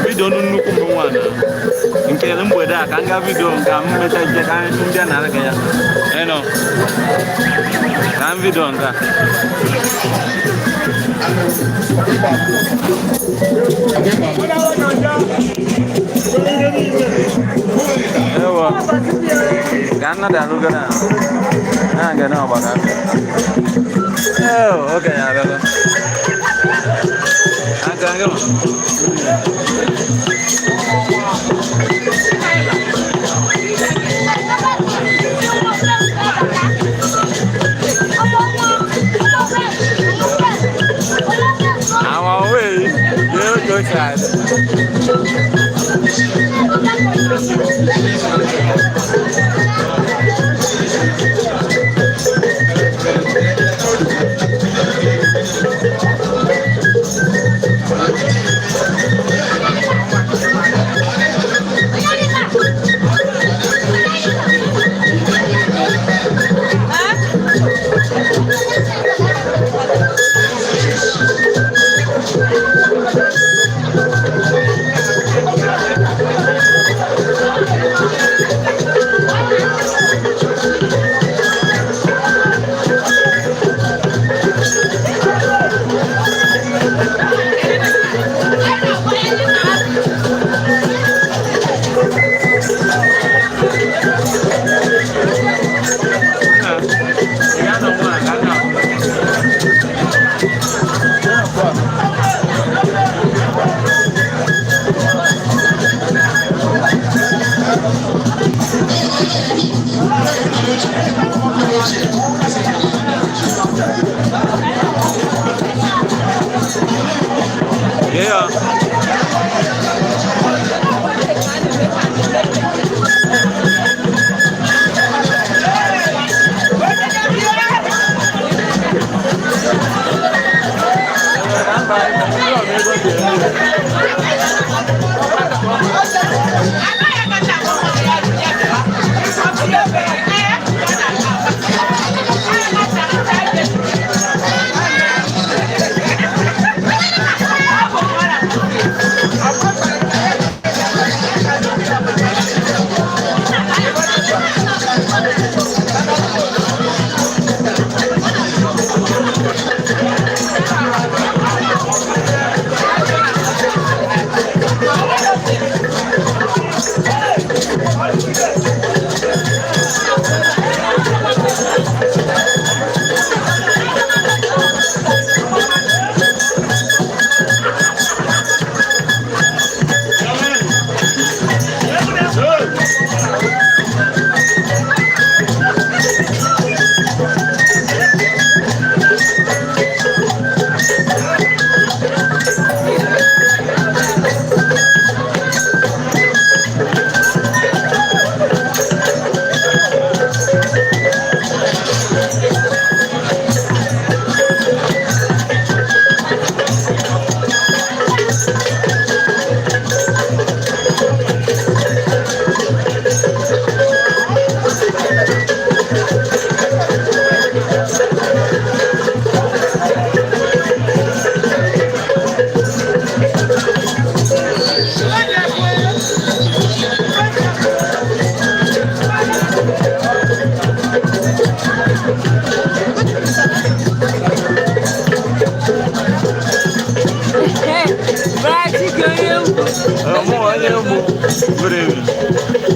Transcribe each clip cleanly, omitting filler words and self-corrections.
video nnukwu mbụ nwana nke mgbede a ka nga video ka m mecha ike ka ndị a na-aga ya eno ka m video nga ewo ka nna da ruga na ga na ọgbaka oke ya bịa aka nga our way, you go side. Yeah.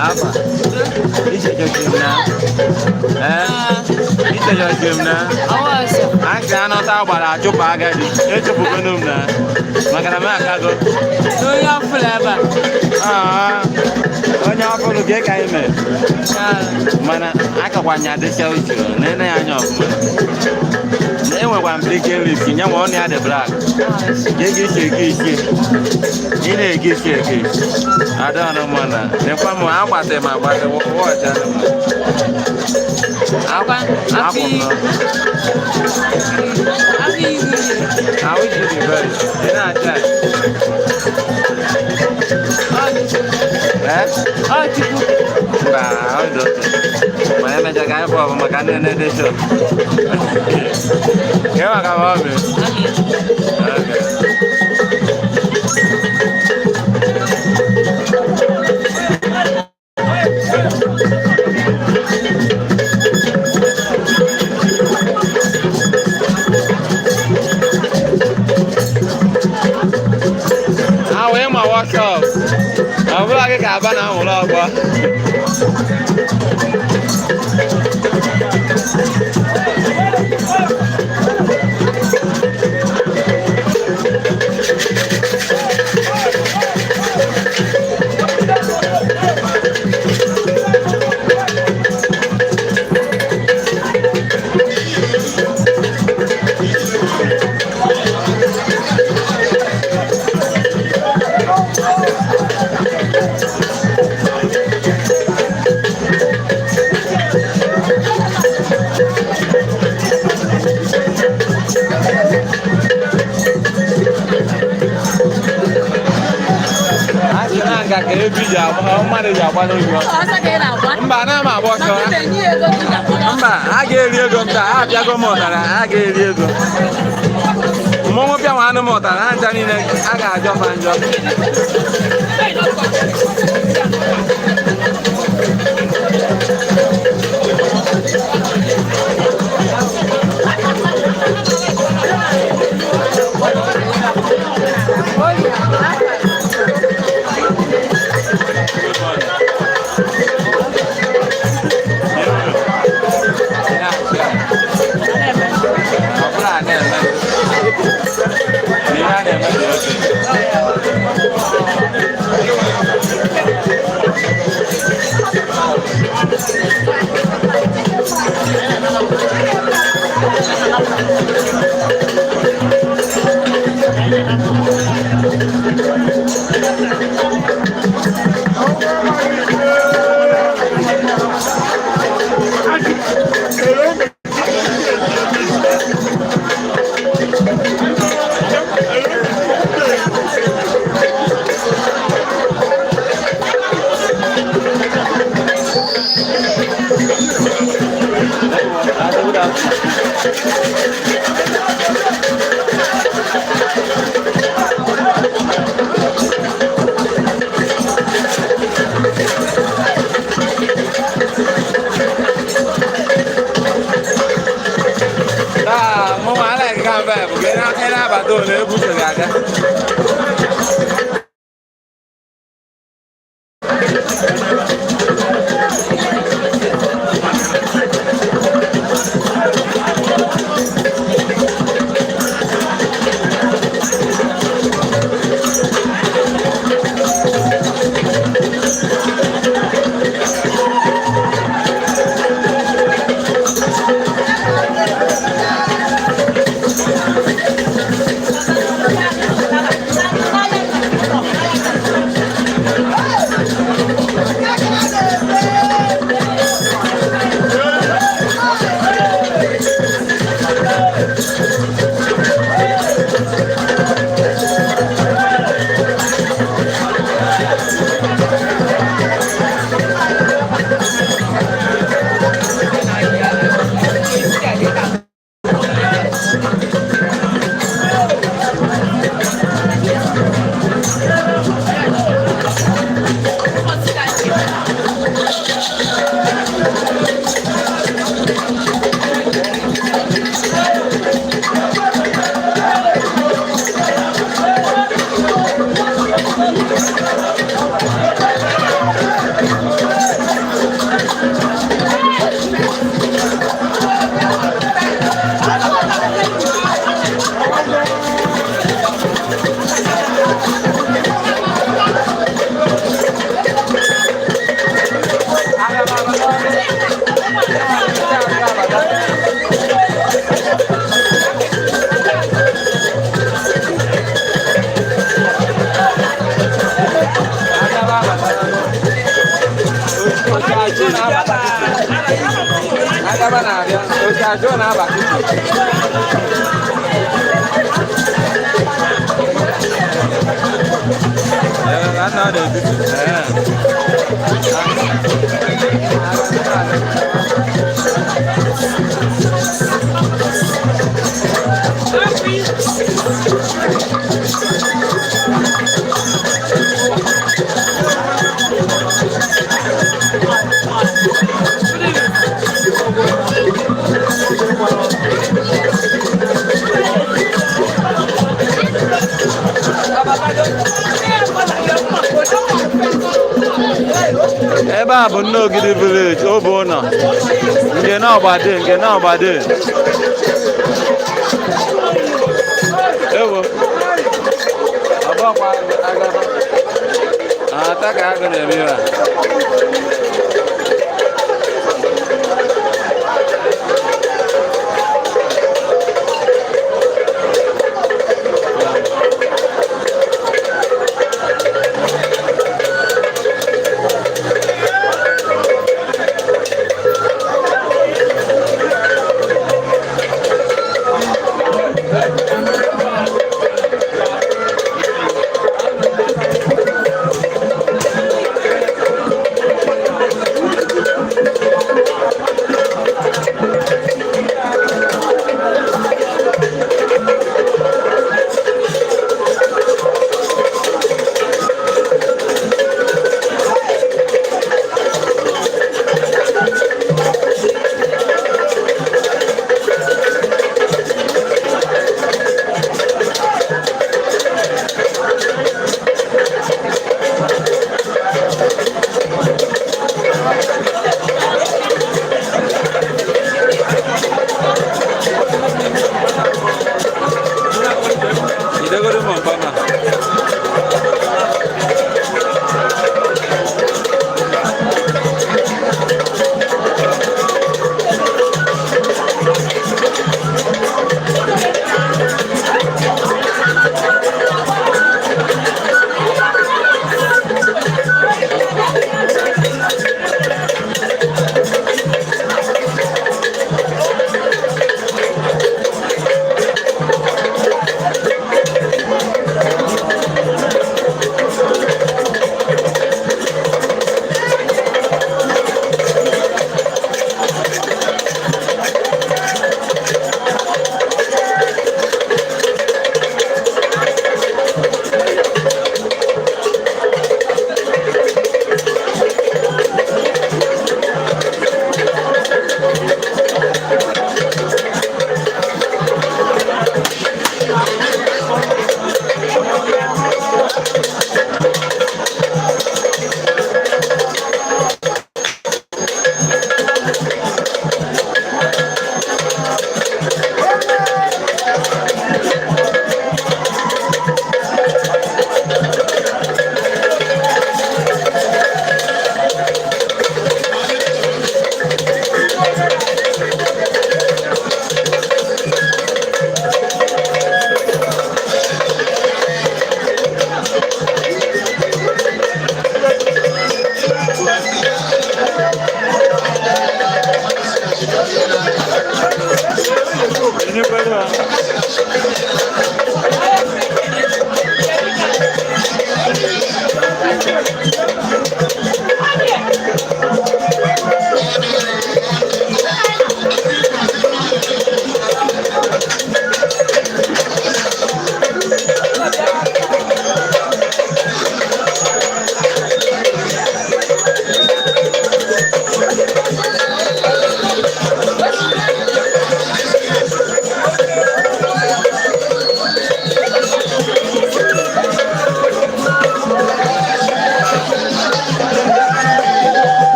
Apa? Bisa jokin na. Bisa jokin na. Awas. Aka no ta gbara chupa agadi. Echupu gonum na. Maka na me akago. No ya flavor. Onye ọbụrụ ga ka ime. Mana aka kwanya de sha uchu. Nene anya ọfụma. Enwekwa mbrike lift nya nwa ọ na de black. Gege ise. Ine ege. Ada no mana. Nekwa mo agbate ma agbate watch ana. Awa afi. Awi di best. Ina acha. Tipo. Ba, odo. Mana me jaga apa makanan ne deso. Kewa ka wabe. Okay. Aba na ụlọ ọgba mmadụ ji agba n'oge mba na m agba ọsọ mba a ga-eri ego m taa ha bịago m ụtara a ga-eri ego mmọnwụ bịa nwa anụ m ụtara ha ncha niile a ga-ajọ ma njọ ebe a bụ Nnogidi village ọ bụ ụlọ nke na ọgbade ewo abakwa agaba ata ka agụ na-eme ya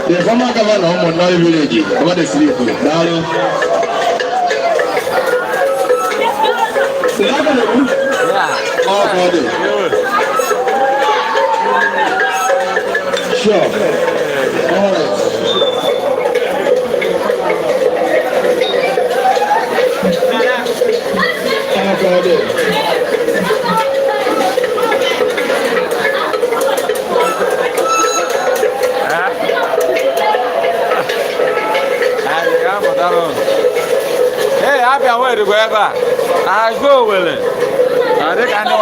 The former governor of Monoi village, what is sleep? Sure. All right. Hey, happy and where to go ever? I go willing. I think I know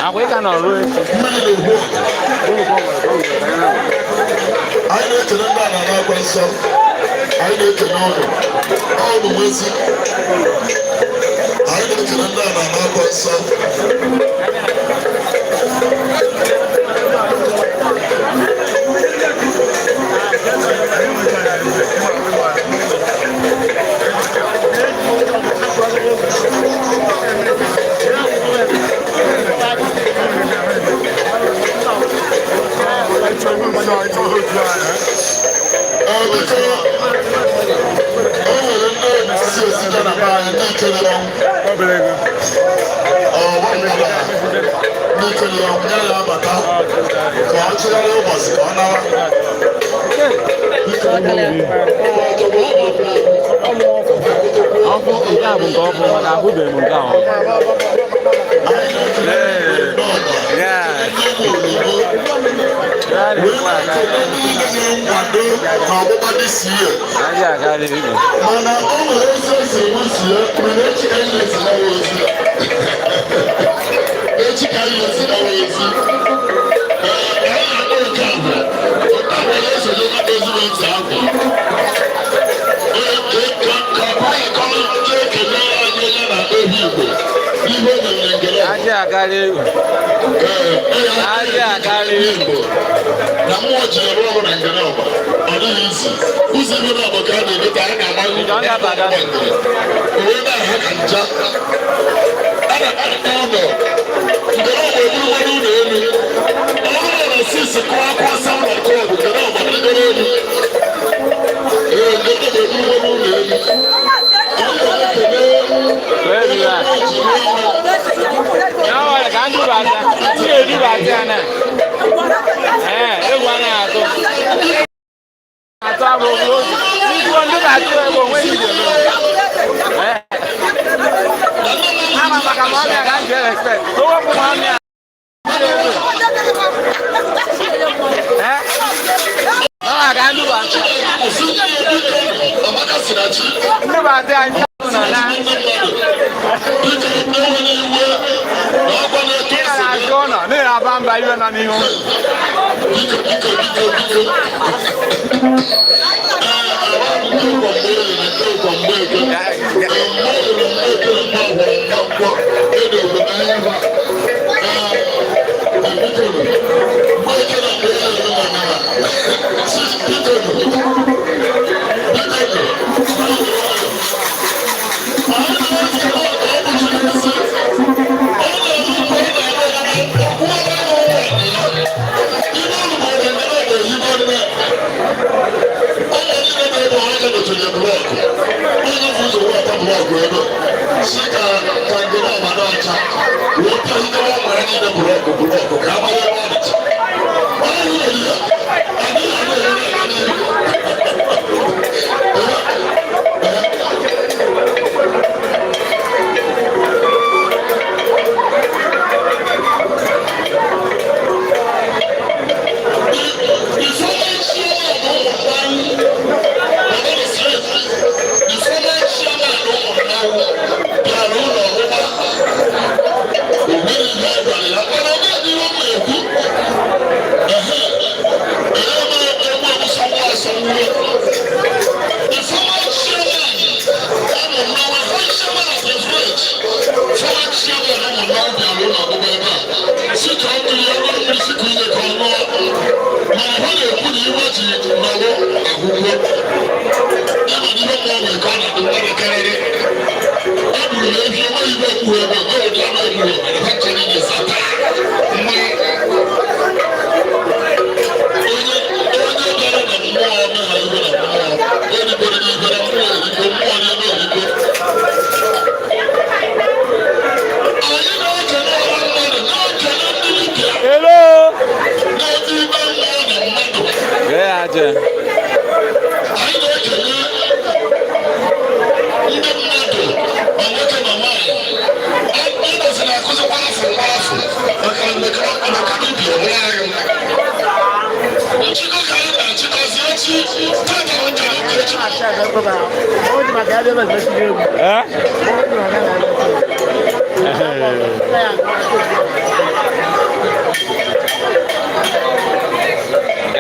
Akwa ịka nọ ruo echi. Anyị na-ekele ndị a na-agba nsọ. Anyị na-ekele ọnụ. Ọnụ nwezi. Anyị na-ekele ndị a na-agba nsọ.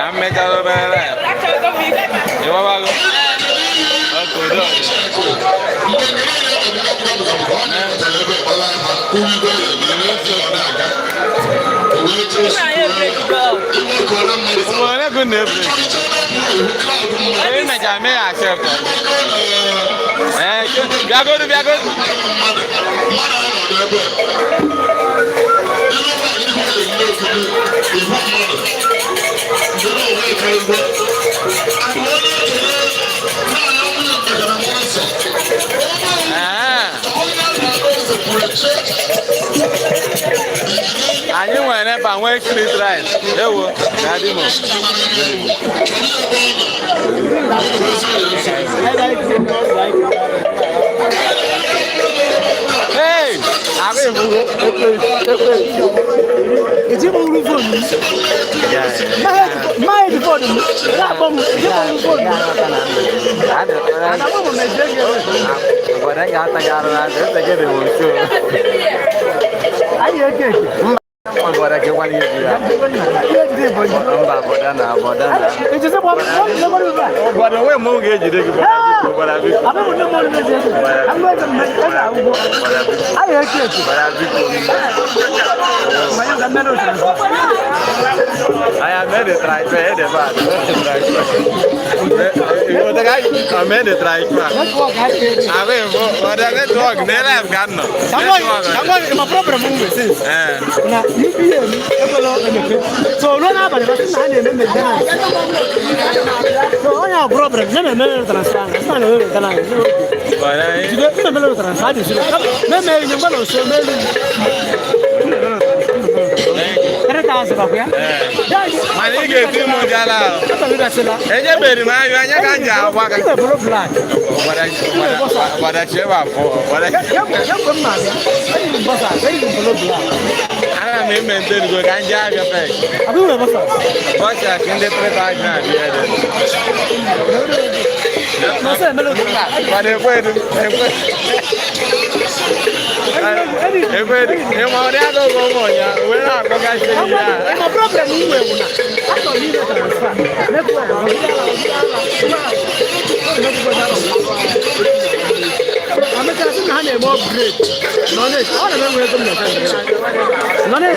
Amekalo bere. Ewa bago. Okodo. Umone kunebre. Na jame accept. Biago. Anyị nwere ebe nwee street rice. Ewo, ga-adị m. Hey, abịa ebugo. Is it moving for me? My head for them. Agora que wali dia. Bodana. It is about Agora we mo ge jide ke bora bi. I'm going to make that. I hate it. I am made it try to head about. You the guy I made it try to. I will what I talk never have got no. Someone my problem is now you be so no na ba ba na ne me so on your problem me transfer na no na Bara you me transfer this me you ba no so me Mani ge ti mo jala. Eje beri ma yo anya kan ja wa ka. Wada cheba fo. Wada. Ana me maintain go kan ja ga pe. Abi we bossa. Bossa kende treta na dia de. No sé, me lo Wada puedo. My problem is where we are. I don't need to transfer. I'm just saying, I'm more great. No, no, all of them will come to no, no,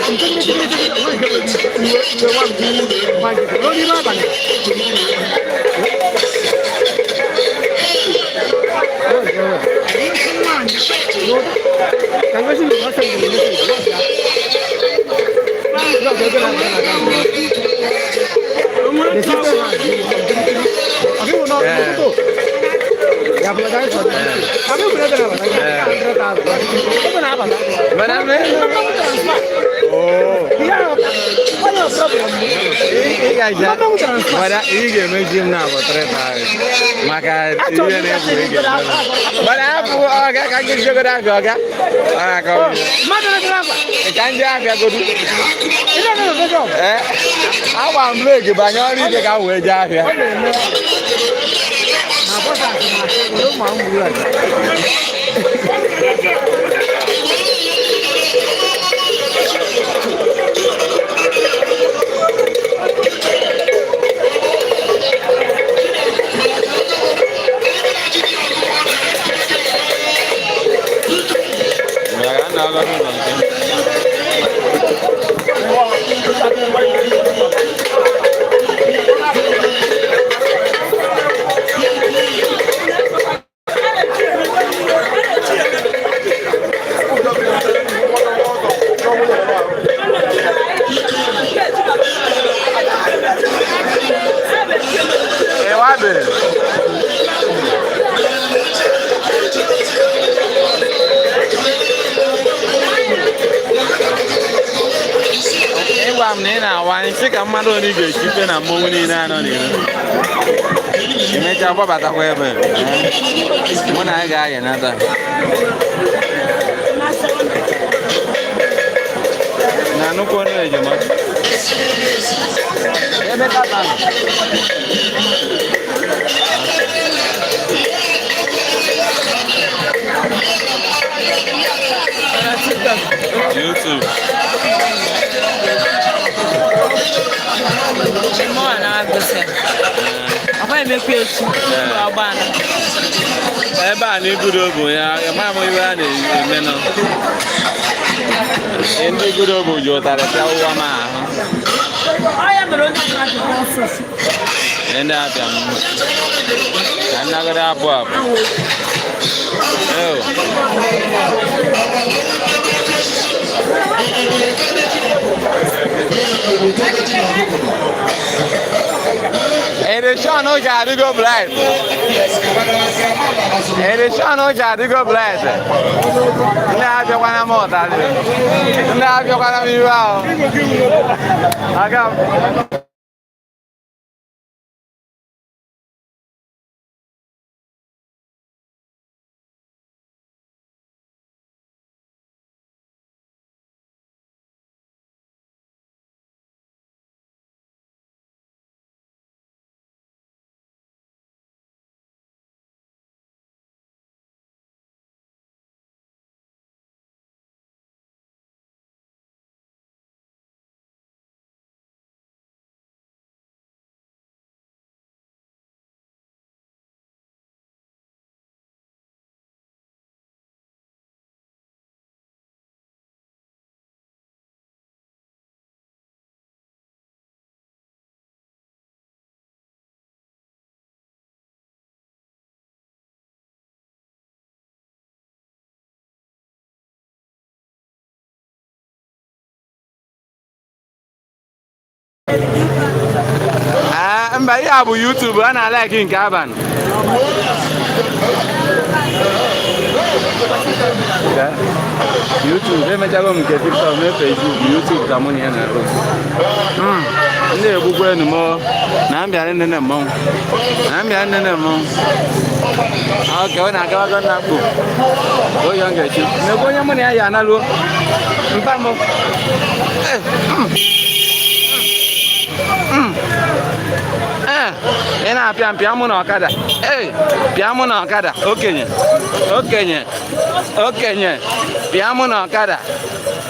Ka mmadụ onye ga-echipe na mmọnwụ niile anọ n'ihu emechaa gbabatakwa ebe mụ na anyị ga-aya nata na nnukwu onye ejima ebe tata YouTube More na agụsị. Akwa emekwa echi. Agbana. Ebe a na-ebudo obu ya, ma m iwe a na-eme nọ. Ndị gudo obu ji ụtarị pịa ụwa m ahụ. Ndị abịa m. Ka nnagide abụ abụ. Edishon o jadi go blind. Edishon o jadi go blind. Ndị abịa kwana m ụtarị. Ndị abịa kwana m iwe ahụ. Aga m. Mba ihe a bụ YouTube a na-like nke abalị. YouTube emechago m nke TikTok na Facebook YouTube ka mụ na ya na-arụ. Ndị egbukwa enu m na mbịara nne mmọnwụ. Oke ọ na-agawago na akpụ. Oyo ngechi. N'ebe onye mụ na ya analụ. Mpa m. Ị na-apịa mpịa mụ na ọkada. Pịa mụ na ọkada. Okenye pịa mụ na ọkada.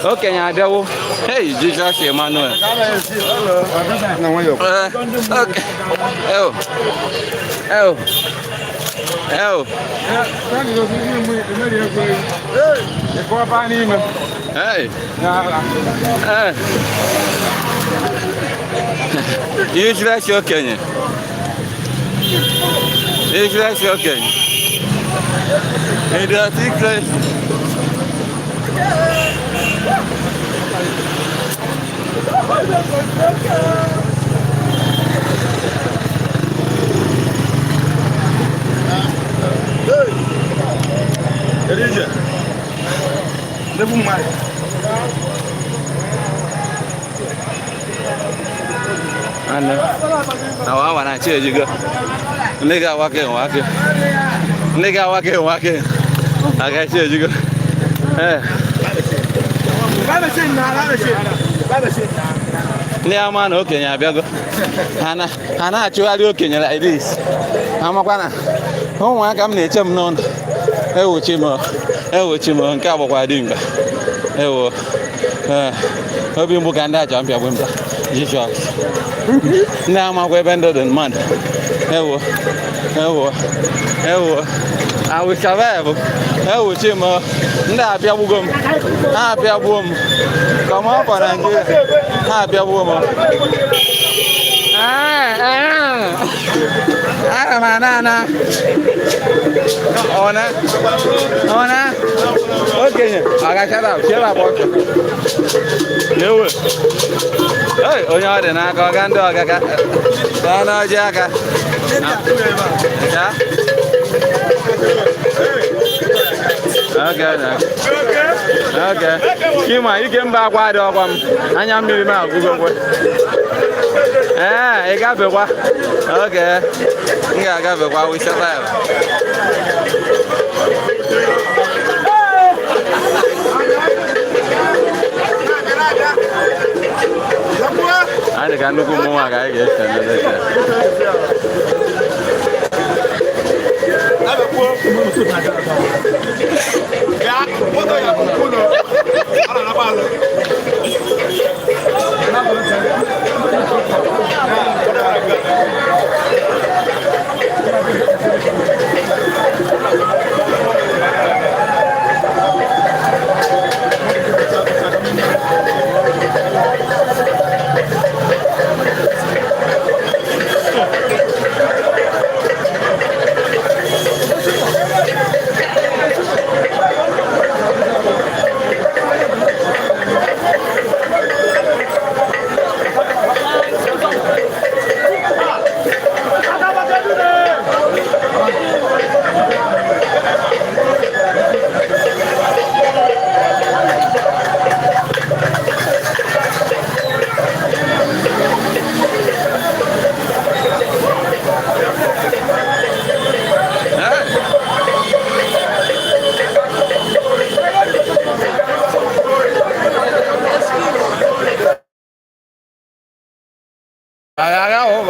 Okenye abịawo. Hey, Jesus Emmanuel. Useless okenye. Ano? Nawawa na cheji go. Nigga wake. Aga cheji go. Ndị ama na okenye abịago. Ha na-achụgharị okenye like this. Amakwa na ụmụaka m na-eche m n'ọnụ. Ewochi m nke agbakwa dị mkpa. Obi mgbu ka ndị achọ mpịa bụ mkpa. Jesus. Ndị amakwa ebe ndị dị mmadụ. I will survive. Ewochi m ndị abịagbugo m. Ha abịagbuo m. Come on for Nigeria. Ha abịagbuo m. Ana m ana. Ona. Okenye. Agachara chebe abọchị. Ewe. Onye ọ dị n'aka ọga ndị ọgaga. Gaa n'ọjị aka. Ya. Okay. Kima, ike mba akwa dị ọkwa m. Anya mmiri m agụgokwe. Ị gafekwa. Okay. M ga-agafekwa we survive. Anyị ga nnukwu mmụọ a ga-anyị ga-eche n'eleke. Ya,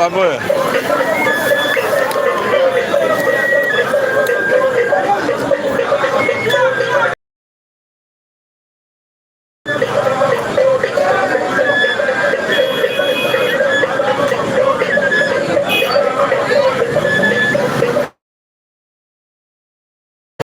baboya